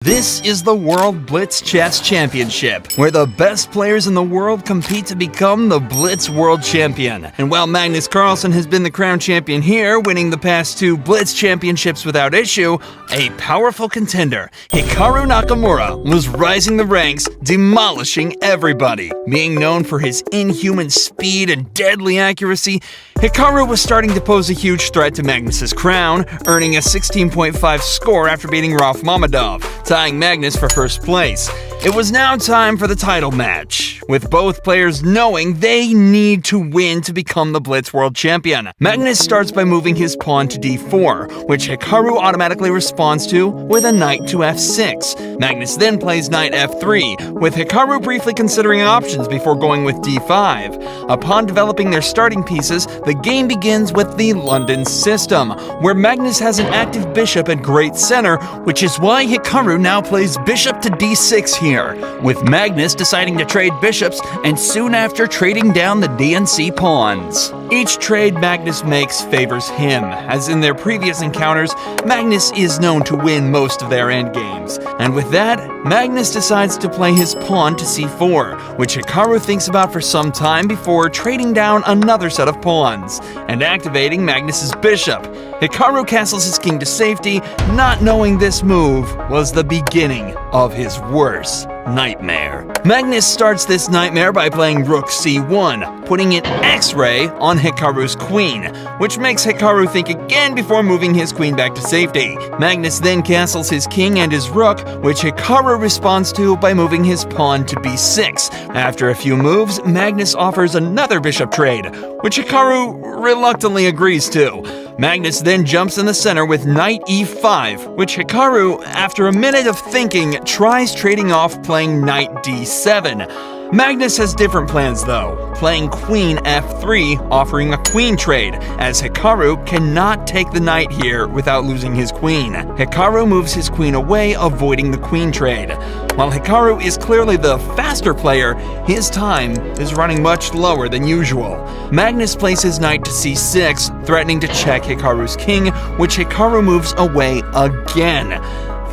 This is the World Blitz Chess Championship, where the best players in the world compete to become the Blitz World Champion. And while Magnus Carlsen has been the crown champion here, winning the past 2 Blitz Championships without issue, a powerful contender, Hikaru Nakamura, was rising the ranks, demolishing everybody. Being known for his inhuman speed and deadly accuracy, Hikaru was starting to pose a huge threat to Magnus's crown, earning a 16.5 score after beating Raffael, tying Magnus for first place. It was now time for the title match, with both players knowing they need to win to become the Blitz World Champion. Magnus starts by moving his pawn to d4, which Hikaru automatically responds to with a knight to f6. Magnus then plays knight f3, with Hikaru briefly considering options before going with d5. Upon developing their starting pieces, the game begins with the London system, where Magnus has an active bishop at great center, which is why Hikaru now plays bishop to d6 here, with Magnus deciding to trade bishops and soon after trading down the d and c pawns. Each trade Magnus makes favors him, as in their previous encounters, Magnus is known to win most of their endgames. And with that, Magnus decides to play his pawn to c4, which Hikaru thinks about for some time before trading down another set of pawns and activating Magnus's bishop. Hikaru castles his king to safety, not knowing this move was the beginning of his worst nightmare. Magnus starts this nightmare by playing rook c1, putting an X-ray on Hikaru's queen, which makes Hikaru think again before moving his queen back to safety. Magnus then castles his king and his rook, which Hikaru responds to by moving his pawn to b6. After a few moves, Magnus offers another bishop trade, which Hikaru reluctantly agrees to. Magnus then jumps in the center with knight e5, which Hikaru, after a minute of thinking, tries trading off playing knight d7. Magnus has different plans though, playing queen f3, offering a queen trade, as Hikaru cannot take the knight here without losing his queen. Hikaru moves his queen away, avoiding the queen trade. While Hikaru is clearly the faster player, his time is running much lower than usual. Magnus plays his knight to c6, threatening to check Hikaru's king, which Hikaru moves away again.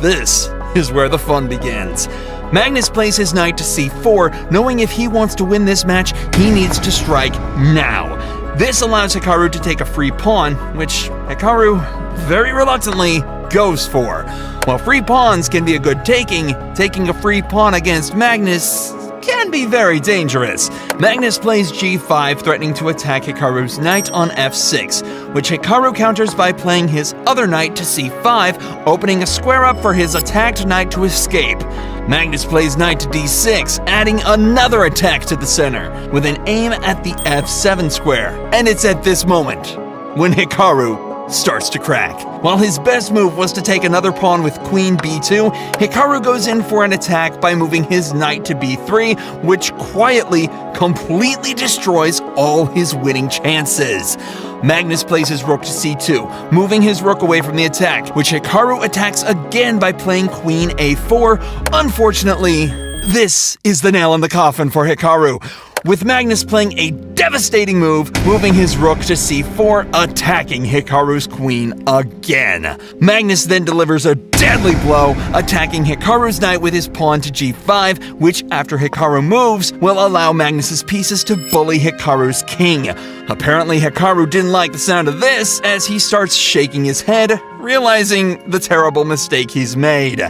This is where the fun begins. Magnus plays his knight to c4, knowing if he wants to win this match, he needs to strike now. This allows Hikaru to take a free pawn, which Hikaru very reluctantly goes for. While free pawns can be a good taking a free pawn against Magnus can be very dangerous. Magnus plays g5, threatening to attack Hikaru's knight on f6, which Hikaru counters by playing his other knight to c5, opening a square up for his attacked knight to escape. Magnus plays knight to d6, adding another attack to the center, with an aim at the f7 square. And it's at this moment when Hikaru starts to crack. While his best move was to take another pawn with queen b2, Hikaru goes in for an attack by moving his knight to b3, which quietly, completely destroys all his winning chances. Magnus plays his rook to c2, moving his rook away from the attack, which Hikaru attacks again by playing queen a4. Unfortunately, this is the nail in the coffin for Hikaru, with Magnus playing a devastating move, moving his rook to c4, attacking Hikaru's queen again. Magnus then delivers a deadly blow, attacking Hikaru's knight with his pawn to g5, which after Hikaru moves, will allow Magnus's pieces to bully Hikaru's king. Apparently Hikaru didn't like the sound of this, as he starts shaking his head, realizing the terrible mistake he's made.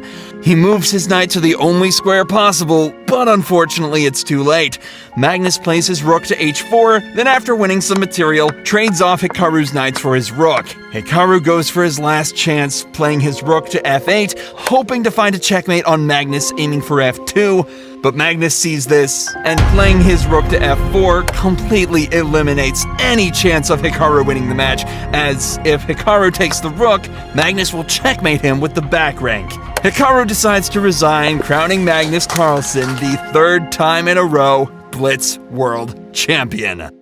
He moves his knight to the only square possible, but unfortunately it's too late. Magnus plays his rook to h4, then after winning some material, trades off Hikaru's knights for his rook. Hikaru goes for his last chance, playing his rook to f8, hoping to find a checkmate on Magnus, aiming for f2. But Magnus sees this, and playing his rook to f4 completely eliminates any chance of Hikaru winning the match, as if Hikaru takes the rook, Magnus will checkmate him with the back rank. Hikaru decides to resign, crowning Magnus Carlsen the 3rd time in a row Blitz World Champion.